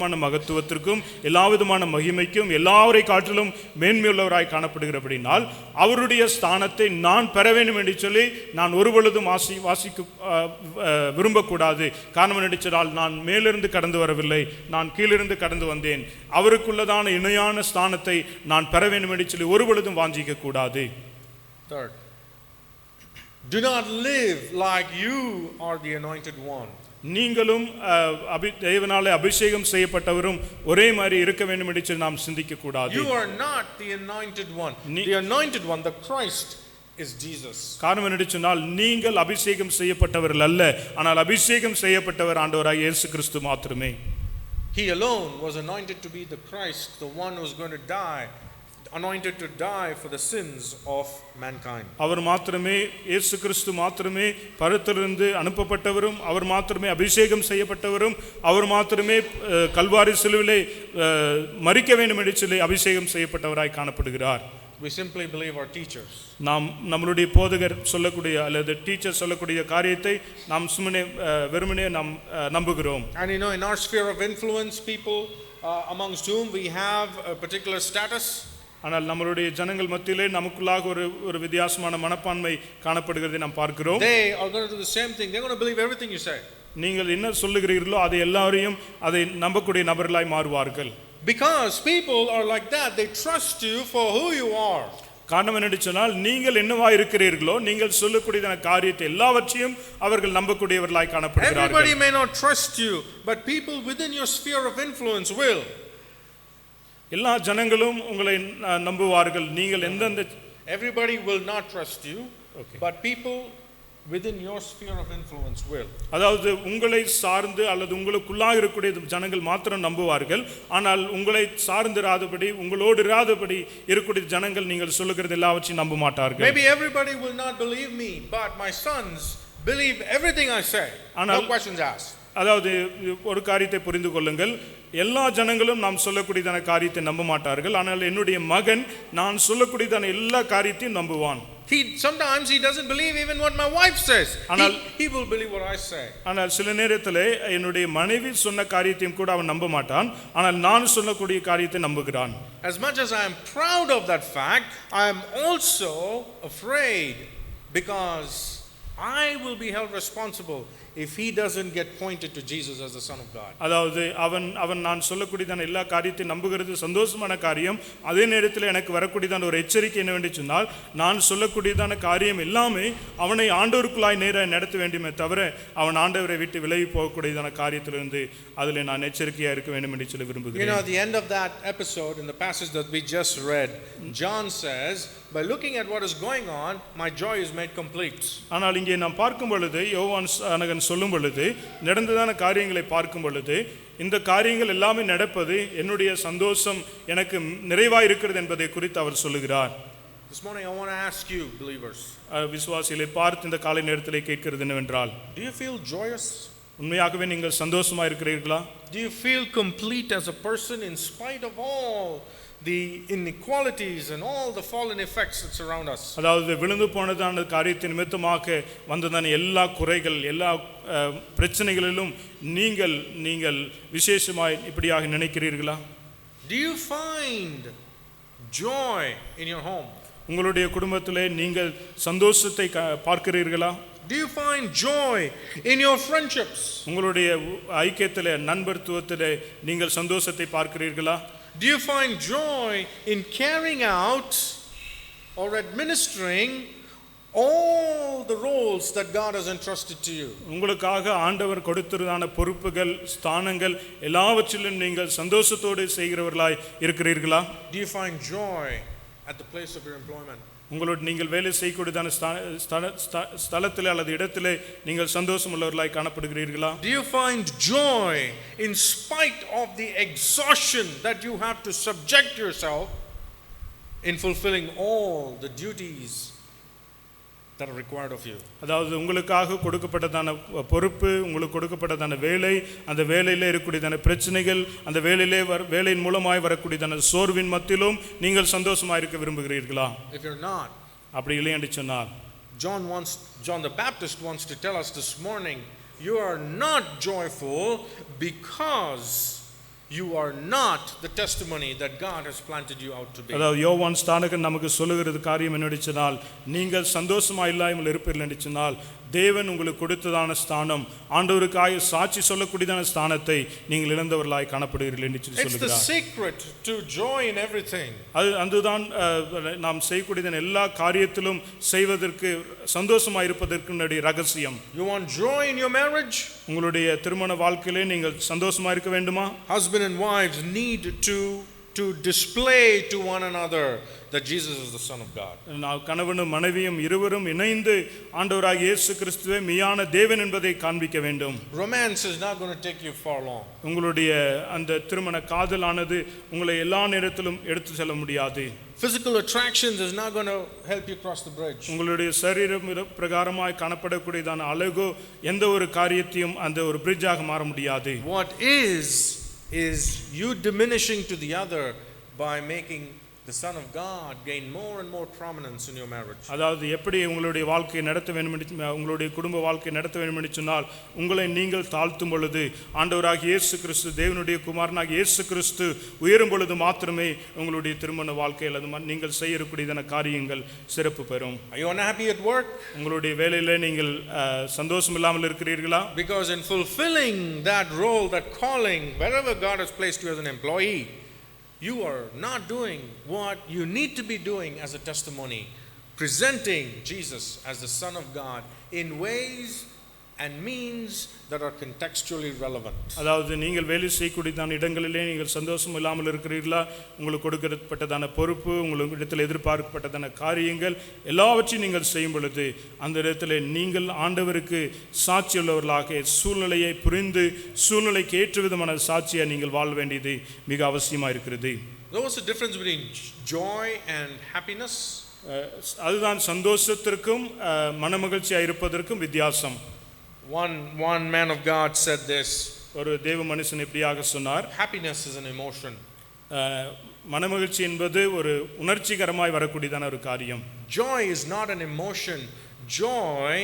மகத்துவத்திற்கும் எல்லா விதமான மகிமைக்கும் எல்லாவரை காட்டிலும் மேன்மையுள்ளவராய் காணப்படுகிறபடினால் அவருடைய ஸ்தானத்தை நான் பெற வேண்டும் என்று சொல்லி நான் ஒருபொழுதும் வாசிக்க விரும்பக்கூடாது. காரணம் என்று சொன்னால் நான் மேலிருந்து கடந்து வரவில்லை, நான் கீழிருந்து கடந்து வந்தேன். அவருக்குள்ளதான இணையான ஸ்தானத்தை நான் பெற வேண்டும் என்று சொல்லி ஒருபொழுதும் வாஞ்சிக்க கூடாது. Third, do not live like you are the anointed one. நீங்களும் தேவனாலே அபிஷேகம் செய்யப்பட்டவரும் ஒரே மாதிரி இருக்க வேண்டும் என்று சொல்லி நாம் சிந்திக்க கூடாது. You are not the anointed one. The anointed one, the Christ, is Jesus. காரணம் என்று சொன்னால் நீங்கள் அபிஷேகம் செய்யப்பட்டவர்கள் அல்ல, ஆனால் அபிஷேகம் செய்யப்பட்டவர் ஆண்டவராகிய இயேசு கிறிஸ்து மாத்திரமே. He alone was anointed to be the Christ, the one who was going to die, anointed to die for the sins of mankind. அவர் மாத்திரமே, இயேசு கிறிஸ்து மாத்திரமே பரத்திலிருந்து அனுப்பப்பட்டவரும், அவர் மாத்திரமே அபிஷேகம் செய்யப்பட்டவரும், அவர் மாத்திரமே கல்வாரி சிலுவிலே மரிக்க வேண்டும் என்று சொல்லி அபிஷேகம் செய்யப்பட்டவராய் காணப்படுகிறார். We simply believe our teachers. நாம் நம்மளுடைய போதகர் சொல்லக்கூடிய அல்லது டீச்சர் சொல்லக்கூடிய காரியத்தை நாம் வெறுமனே நாம் நம்புகிறோம். And you know, in our sphere of influence, people amongst whom we have a particular status, ஆனால் நம்மளுடைய ஜனங்கள் மத்தியிலே நமக்குள்ளாக ஒரு வித்தியாசமான மனப்பான்மை காணப்படுகிறதை நாம் பார்க்கிறோம். They are going to do the same thing. They're going to believe everything you say. நீங்கள் என்ன சொல்லுகிறீர்களோ அதை எல்லாரையும் அதை நம்பக்கூடிய நபர்களாய் மாறுவார்கள். Because people are like that. They trust you for who you are. காரணம் என்னன்னு சொன்னால் நீங்கள் என்னவா இருக்கிறீர்களோ நீங்கள் சொல்லக்கூடிய காரியத்தை எல்லாவற்றையும் அவர்கள் நம்பக்கூடியவர்களாய் காணப்படுகிறார்கள். Everybody may not trust you, but people within your sphere of influence will. எல்லா ஜனங்களும் உங்களை நம்புவார்கள். நீங்கள் எந்தெந்த Everybody will not trust you, but people within your sphere of influence will. அதாவது உங்களை சார்ந்து அல்லது உங்களுக்குள்ளாக இருக்கக்கூடிய ஜனங்கள் மாத்திரம் நம்புவார்கள். ஆனால் உங்களை சார்ந்திராதபடி உங்களோடு இராதபடி இருக்கக்கூடிய ஜனங்கள் நீங்கள் சொல்லுகிறது எல்லாவற்றையும் நம்ப மாட்டார்கள். Maybe everybody will not believe me, but my sons believe everything I say. No questions asked. அதாவது ஒரு காரியத்தை புரிந்து கொள்ளுங்கள், எல்லா ஜனங்களும் நாம் சொல்லக்கூடியதான காரியத்தை நம்ப மாட்டார்கள். ஆனால் என்னுடைய மகன் நான் சொல்லக்கூடியதான எல்லா காரியத்தையும் நம்புவான். Sometimes he doesn't believe even what my wife says. He will believe what I say. ஆனால் சில நேரத்திலே என்னுடைய மனைவி சொன்ன காரியத்தையும் கூட அவன் நம்ப மாட்டான். ஆனால் நான் சொல்லக்கூடிய காரியத்தை நம்புகிறான். As much as I am proud of that fact, I am also afraid because I will be held responsible if he doesn't get pointed to Jesus as the Son of God. அதாவது அவன் நான் சொல்லக்கூடியதான எல்லா காரியத்தை நம்புகிறது சந்தோஷமான காரியம். அதே நேரத்தில் எனக்கு வரக்கூடியதான ஒரு எச்சரிக்கை என்னவென்று சொன்னால், நான் சொல்லக்கூடியதான காரியம் எல்லாமே அவனை ஆண்டவருக்குள்ளாய் நேராக நடத்த வேண்டுமே தவிர அவன் ஆண்டவரை விட்டு விலகி போகக்கூடியதான காரியத்திலிருந்து அதில் நான் எச்சரிக்கையாக இருக்க வேண்டும் என்று சொல்ல விரும்புகிறேன். You know, at the end of that episode, in the passage that we just read, John says, by looking at what is going on, my joy is made complete. ஆனால் இங்கே நாம் பார்க்கும் பொழுது யோவான் சொல்லும் பொழுது நடந்ததான காரியங்களை பார்க்கும் பொழுது இந்த காரியங்கள் எல்லாமே நடப்பது என்னுடைய சந்தோஷம் எனக்கு நிறைவாய் இருக்கிறது என்பதை குறித்து அவர் சொல்லுகிறார். This morning I want to ask you, believers, விசுவாசிகளை பார்த்து இந்த காலை நேரத்திலே கேட்கிறது என்னவென்றால், do you feel joyous? உண்மையாகவே நீங்கள் சந்தோஷமா இருக்கிறீர்களா? Do you feel complete as a person in spite of all the inequalities and all the fallen effects that surround us? அதாவது விழுந்து போனதான காரியத்தின் நிமித்தமாக வந்ததான எல்லா குறைகள் எல்லா பிரச்சனைகளிலும் நீங்கள் விசேஷமாய் இப்படியாக நினைக்கிறீர்களா? Do you find joy in your home? உங்களுடைய குடும்பத்திலே நீங்கள் சந்தோஷத்தை பார்க்கிறீர்களா? Do you find joy in your friendships? உங்களுடைய ஐக்கியத்திலே நண்பர்த்துவத்திலே நீங்கள் சந்தோஷத்தை பார்க்கிறீர்களா? Do you find joy in carrying out or administering all the roles that God has entrusted to you? உங்களுக்காக ஆண்டவர் கொடுத்திருந்தான பொறுப்புகள் ஸ்தானங்கள் எல்லாவற்றிலும் நீங்கள் சந்தோஷத்தோடு செய்கிறவர்களாய் இருக்கிறீர்களா? Do you find joy at the place of your employment? உங்களோட நீங்கள் வேலை செய்யக்கூடியதான ஸ்தலத்திலே அல்லது இடத்திலே நீங்கள் சந்தோஷம் உள்ளவர்களாய் காணப்படுகிறீர்களா? Do you find joy in spite of the exhaustion that you have to subject yourself in fulfilling all the duties that are required of you? அதாவது உங்களுக்காக கொடுக்கப்பட்டதான பொறுப்பு, உங்களுக்கு கொடுக்கப்பட்டதான வேலை, அந்த வேலையிலே இருக்கக்கூடியதான பிரச்சனைகள், அந்த வேலையின் மூலமாய் வரக்கூடியதான சோர்வின் மத்தியிலும் நீங்கள் சந்தோஷமா இருக்க விரும்புகிறீர்களா? If you're not, அப்படி இல்லை என்று சொன்னால், John the Baptist wants to tell us this morning, you are not joyful because you are not the testimony that God has planted you out to be. அதாவது யோவான் ஸ்நானகன் நமக்கு சொல்லுகிறது காரியம் என்னன்னு சொன்னால், நீங்கள் சந்தோஷமா இல்லாமல் இருப்பீர்கள் என்று சொன்னால் தேவன் உங்களுக்கு கொடுத்ததான ஸ்தானம், ஆண்டவருக்காக சாட்சி சொல்லக்கூடியதான ஸ்தானத்தை நீங்கள் இழந்தவர்களாய் காணப்படுகிறீர்கள் என்று சொல்லுகிறார். It's the secret to joy in everything. அதுதான் நாம் செய்யக்கூடியதான எல்லா காரியத்திலும் செய்வதற்கு சந்தோஷமா இருப்பதற்கு ரகசியம். You want joy in your marriage? உங்களுடைய திருமண வாழ்க்கையிலே நீங்கள் சந்தோஷமா இருக்க வேண்டுமா? Husband and wives need to display to one another that Jesus is the Son of God. கணவனும் மனைவியும் இருவரும் இணைந்து ஆண்டவராகிய இயேசு கிறிஸ்துவே மெய்யான தேவன் என்பதை காண்பிக்க வேண்டும். Romance is not going to take you far long. உங்களுடைய அந்த திருமண காதலானது உங்களை எல்லா நேரத்திலும் எடுத்து செல்ல முடியாது. Physical attractions is not going to help you cross the bridge. உங்களுடைய சரீரம் பிரகாரமாய் காணப்படக்கூடியதான அழகோ எந்த ஒரு காரியத்தையும் அந்த ஒரு பிரிட்ஜாக மாற முடியாது. What is you diminishing to the other by making the Son of God gain more and more prominence in your marriage. அதாவது எப்படி உங்களுடைய வாழ்க்கையை நடத்த வேண்டும் என்று, உங்களுடைய குடும்ப வாழ்க்கையை நடத்த வேண்டும் என்று சொன்னால், உங்களை நீங்கள் தாழ்த்தும் பொழுது ஆண்டவராகிய இயேசு கிறிஸ்து, தேவனுடைய குமாரனாகிய இயேசு கிறிஸ்து உயரும் பொழுது மாத்திரமே உங்களுடைய திருமண வாழ்க்கையில் அது நீங்கள் செய்யக்கூடியதான காரியங்கள் சிறப்பு பெறும். Are you unhappy at work? உங்களுடைய வேலையில நீங்கள் சந்தோஷம் இல்லாமல் இருக்கிறீர்களா? Because in fulfilling that role, that calling, wherever God has placed you as an employee, you are not doing what you need to be doing as a testimony, presenting Jesus as the Son of God in ways and means that are contextually relevant. அதாவது நீங்கள் வேலை செய்யக்கூடியதான இடங்களிலே நீங்கள் சந்தோஷம் இல்லாமல் இருக்கிறீர்களா? உங்களுக்கு கொடுக்கப்பட்டதான பொறுப்பு, உங்களுக்கு இடத்தில் எதிர்பார்க்கப்பட்டதான காரியங்கள் எல்லாவற்றையும் நீங்கள் செய்யும் பொழுது அந்த இடத்துல நீங்கள் ஆண்டவருக்கு சாட்சியுள்ளவர்களாக சூழ்நிலையை புரிந்து சூழ்நிலைக்கு ஏற்ற விதமான சாட்சியை நீங்கள் வாழ வேண்டியது மிக அவசியமாக இருக்கிறது. What's the difference between joy and happiness? அதுதான் சந்தோஷத்திற்கும் மனமகிழ்ச்சியாக இருப்பதற்கும் வித்தியாசம். One man of God said this. ஒரு தேவ மனுஷன் இப்படியாக சொன்னார், happiness is an emotion. மனமகிழ்ச்சி என்பது ஒரு உணர்ச்சிகரமாய் வரக்கூடியதான ஒரு காரியம். Joy is not an emotion. Joy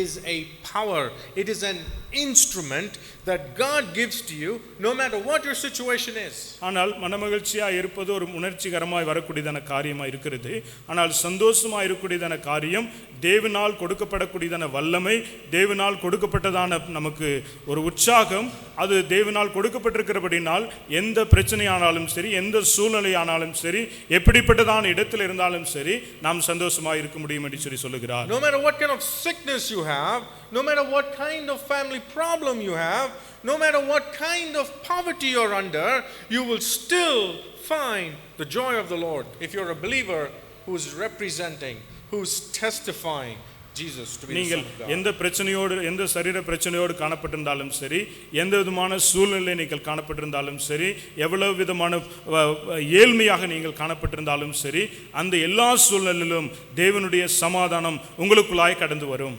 is a power. It is an instrument that God gives to you no matter what your situation is. ஆனால் மனமகிழ்ச்சியாக இருப்பது ஒரு உணர்ச்சிகரமாய் வரக்கூடியதான காரியமாக இருக்கிறது. ஆனால் சந்தோஷமாக இருக்கக்கூடியதான காரியம் தேவனால் கொடுக்கப்படக்கூடியதான வல்லமை, தேவனால் கொடுக்கப்பட்டதான நமக்கு ஒரு உற்சாகம், அது தேவனால் கொடுக்கப்பட்டிருக்கிறபடினால் எந்த பிரச்சனையானாலும் சரி, எந்த சூழ்நிலையானாலும் சரி, எப்படிப்பட்டதான இடத்தில் இருந்தாலும் சரி நாம் சந்தோஷமாக இருக்க முடியும் என்று சொல்லுகிறார். No matter what kind of sickness you have, no matter what kind of family problem you have, no matter what kind of poverty you're under, you will still find the joy of the Lord if you're a believer who's representing, who's testifying Jesus to be the Son of God. எந்த பிரச்சனையோடு, எந்த சரீர பிரச்சனையோடு காணப்பட்டிருந்தாலும் சரி, எந்த விதமான சூழ்நிலை நீங்கள் காணப்பட்டிருந்தாலும் சரி, எவ்வளவு விதமான ஏழ்மையாக நீங்கள் காணப்பட்டிருந்தாலும் சரி, அந்த எல்லா சூழ்நிலையிலும் தேவனுடைய சமாதானம் உங்களுக்குள்ளாய் கடந்து வரும்.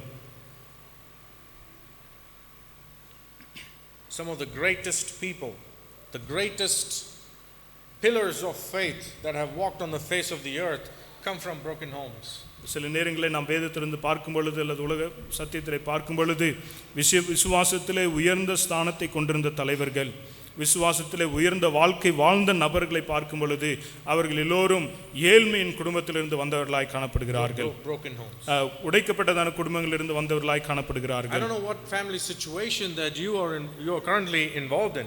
Some of the greatest people, the greatest pillars of faith that have walked on the face of the earth come from broken homes. சில நேரங்களில் நாம் வேதத்திலிருந்து பார்க்கும் பொழுது அல்லது உலக சத்தியத்திலே பார்க்கும் பொழுது விசுவாசத்திலே உயர்ந்த ஸ்தானத்தை கொண்டிருந்த தலைவர்கள், விசுவாசத்திலே உயர்ந்த வாழ்க்கை வாழ்ந்த நபர்களை பார்க்கும் பொழுது அவர்கள் எல்லோரும் ஏழ்மையின் குடும்பத்திலிருந்து வந்தவர்களாய் காணப்படுகிறார்கள். உடைக்கப்பட்டதான குடும்பங்களிலிருந்து வந்தவர்களாய் காணப்படுகிறார்கள். I don't know what family situation that you are currently involved in.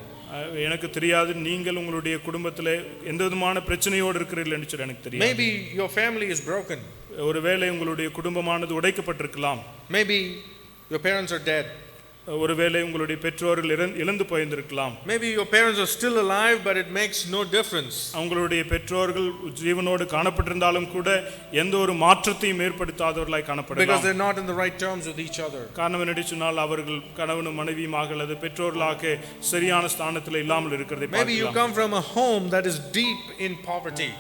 எனக்கு தெரியாது நீங்கள் உங்களுடைய குடும்பத்திலே எந்த விதமான பிரச்சனையோடு இருக்கிறீர்கள் என்று சொல்லி எனக்கு தெரியாது. Maybe your family is broken. ஒருவேளை உங்களுடைய குடும்பமானது உடைக்கப்பட்டிருக்கலாம். Maybe your parents are dead. ஒருவேளை உங்களுடைய பெற்றோர்கள் இழந்து போயிருந்திருக்கலாம். Maybe your parents are still alive but it makes no difference. அவங்களுடைய பெற்றோர்கள் ஜீவனோடு காணப்பட்டிருந்தாலும் கூட எந்த ஒரு மாற்றத்தையும் ஏற்படுத்தாதவர்களாய் காணப்படலாம். Because they're not in the right terms with each other. காரணம் என்னடி சொன்னால் அவர்கள் கணவனும் மனைவியுமாக அல்லது பெற்றோர்களாக சரியான ஸ்தானத்தில் இல்லாமல் இருக்கிறதை பார்க்கலாம். Maybe you come from a home that is deep in poverty.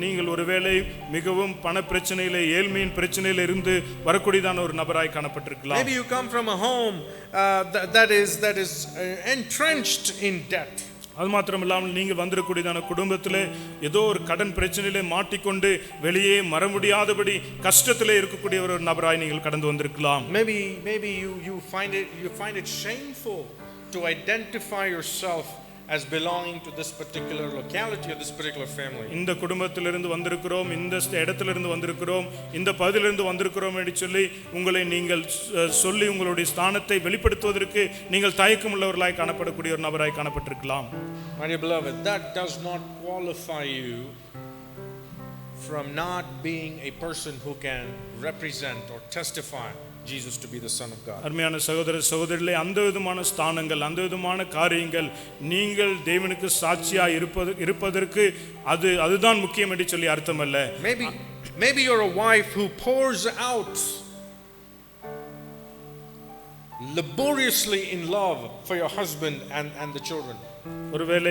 நீங்கள் ஒருவேளை மிகவும் பண பிரச்சனையிலே, ஏழ்மையின் பிரச்சனையில இருந்து வரக்கூடியதான ஒரு நபராய் காணப்பட்டிருக்கலாம். Maybe you come from a home that is entrenched in debt. அது மாத்திரமில்லாமல் நீங்கள் வந்திருக்கூடியதான குடும்பத்திலே ஏதோ ஒரு கடன் பிரச்சனையிலே மாட்டிக்கொண்டு வெளியே வர முடியாதபடி கஷ்டத்திலே இருக்கக்கூடிய ஒரு நபராய் நீங்கள் கடந்து வந்திருக்கலாம். Maybe you find it shameful to identify yourself as belonging to this particular locality or this particular family. இந்த குடும்பத்திலிருந்து வந்திருக்கிறோம், இந்த இடத்திலிருந்து வந்திருக்கிறோம், இந்த பகுதியிலிருந்து வந்திருக்கிறோம் என்று சொல்லி உங்களை நீங்கள் சொல்லி உங்களுடைய ஸ்தானத்தை வெளிப்படுத்துவதற்கு நீங்கள் தயக்கம் உள்ளவர்களாய் காணப்படக்கூடிய ஒரு நபராய் காணப்பட்டிருக்கலாம். My dear beloved, that does not qualify you from not being a person who can represent or testify Jesus to be the Son of God. அருமையான சகோதர சகோதரிகளே, அந்த விதமான ஸ்தானங்கள், அந்த விதமான காரியங்கள் நீங்கள் தேவனுக்கு சாட்சியா இருப்பதற்கு அதுதான் முக்கியம் என்று சொல்லி அர்த்தமல்ல. Maybe you're a wife who pours out laboriously in love for your husband and the children. ஒருவேளை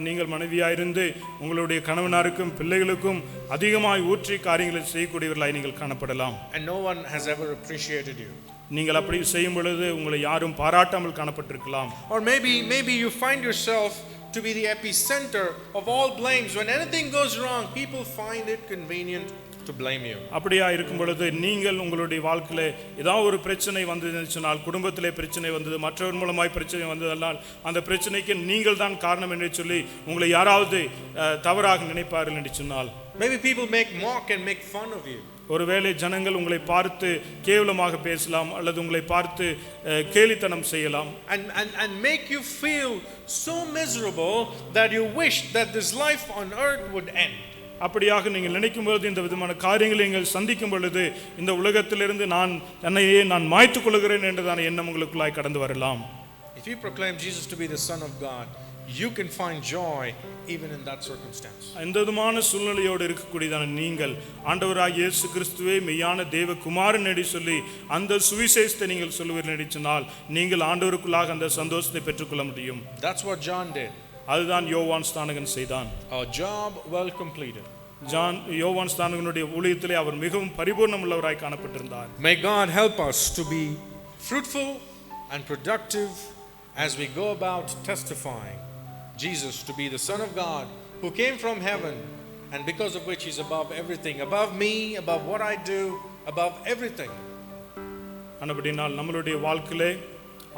நீங்கள் மனைவியாயிருந்து உங்களுடைய கணவனாருக்கும் பிள்ளைகளுக்கும் அதிகமாய் ஊற்றி காரியங்களை செய்யக்கூடியவர்களாய் நீங்கள் காணப்படலாம். And no one has ever appreciated you. நீங்கள் அப்படி செய்யும் பொழுது உங்களை யாரும் பாராட்டாமல் காணப்பட்டிருக்கலாம். Or maybe you find yourself to be the epicenter of all blames. When anything goes wrong, people find it convenient to blame you. அப்படியா இருக்கும் பொழுது நீங்கள் உங்களுடைய வாழ்க்கையில ஏதாவது ஒரு பிரச்சனை வந்ததுன்னு சொன்னால், குடும்பத்திலே பிரச்சனை வந்தது, மற்றவர் மூலமாய் பிரச்சனை வந்ததெல்லாம் அந்த பிரச்சனைக்கு நீங்கள் தான் காரணம் என்று சொல்லி உங்களை யாராவது தவறாக நினைப்பார்கள் என்று சொன்னால், maybe people mock and make fun of you. ஒருவேளை ஜனங்கள் உங்களை பார்த்து கேவலமாக பேசலாம் அல்லது உங்களை பார்த்து கேலித்தனம் செய்யலாம். And make you feel so miserable that you wish that this life on earth would end. அப்படியாக நீங்கள் நினைக்கும் பொழுது, இந்த விதமான காரியங்களை நீங்கள் சந்திக்கும் பொழுது, இந்த உலகத்திலிருந்து என்னையே நான் மாய்த்துக் கொள்கிறேன் என்றதான எண்ணம் உங்களுக்குள்ளாய் கடந்து வரலாம். If you proclaim Jesus to be the Son of God, you can find joy even in that circumstance. இந்த விதமான சூழ்நிலையோடு இருக்கக்கூடியதான நீங்கள் ஆண்டவராகிய இயேசு கிறிஸ்துவே மெய்யான தேவகுமாரன் என்று சொல்லி அந்த சுவிசேஷத்தை நீங்கள் சொல்லுவீர்கள் என்று சொன்னால், நீங்கள் ஆண்டவருக்குள்ளாக அந்த சந்தோஷத்தை பெற்றுக்கொள்ள முடியும். That's what John did. அதுதான் யோவான் ஸ்நானகன் செய்தான். A job well completed. யோவான் ஸ்நானகனுடைய ஊழியத்திலே அவர் மிகவும் பரிபூர்ணம் உள்ளவராய் காணப்பட்டிருந்தார். May God help us to be fruitful and productive as we go about testifying Jesus to be the Son of God who came from heaven and because of which he's above everything, above me, above what I do, above everything. அப்படினால் நம்மளுடைய வாழ்க்கையிலே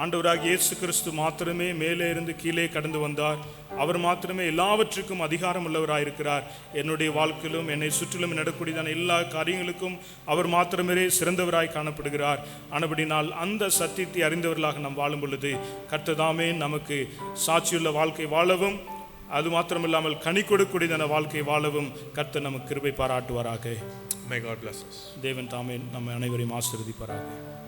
ஆண்டவராகிய இயேசு கிறிஸ்து மாத்திரமே மேலே இருந்து கீழே கடந்து வந்தார். அவர் மாத்திரமே எல்லாவற்றுக்கும் அதிகாரம் உள்ளவராயிருக்கிறார். என்னுடைய வாழ்க்கையிலும் என்னை சுற்றிலும் நடக்கூடியதான எல்லா காரியங்களுக்கும் அவர் மாத்திரமே சிறந்தவராய் காணப்படுகிறார். ஆனபடினால் அந்த சத்தியத்தை அறிந்தவர்களாக நாம் வாழும் பொழுது கர்த்ததாமே நமக்கு சாட்சியுள்ள வாழ்க்கை வாழவும், அது மாத்திரமில்லாமல் கனி கொடுக்கூடியதான வாழ்க்கை வாழவும் கர்த்தர் நமக்கு கிருபை பாராட்டுவாராக. May God bless us. தேவன் தாமே நம்ம அனைவரையும் ஆசீர்வதிப்பாராக.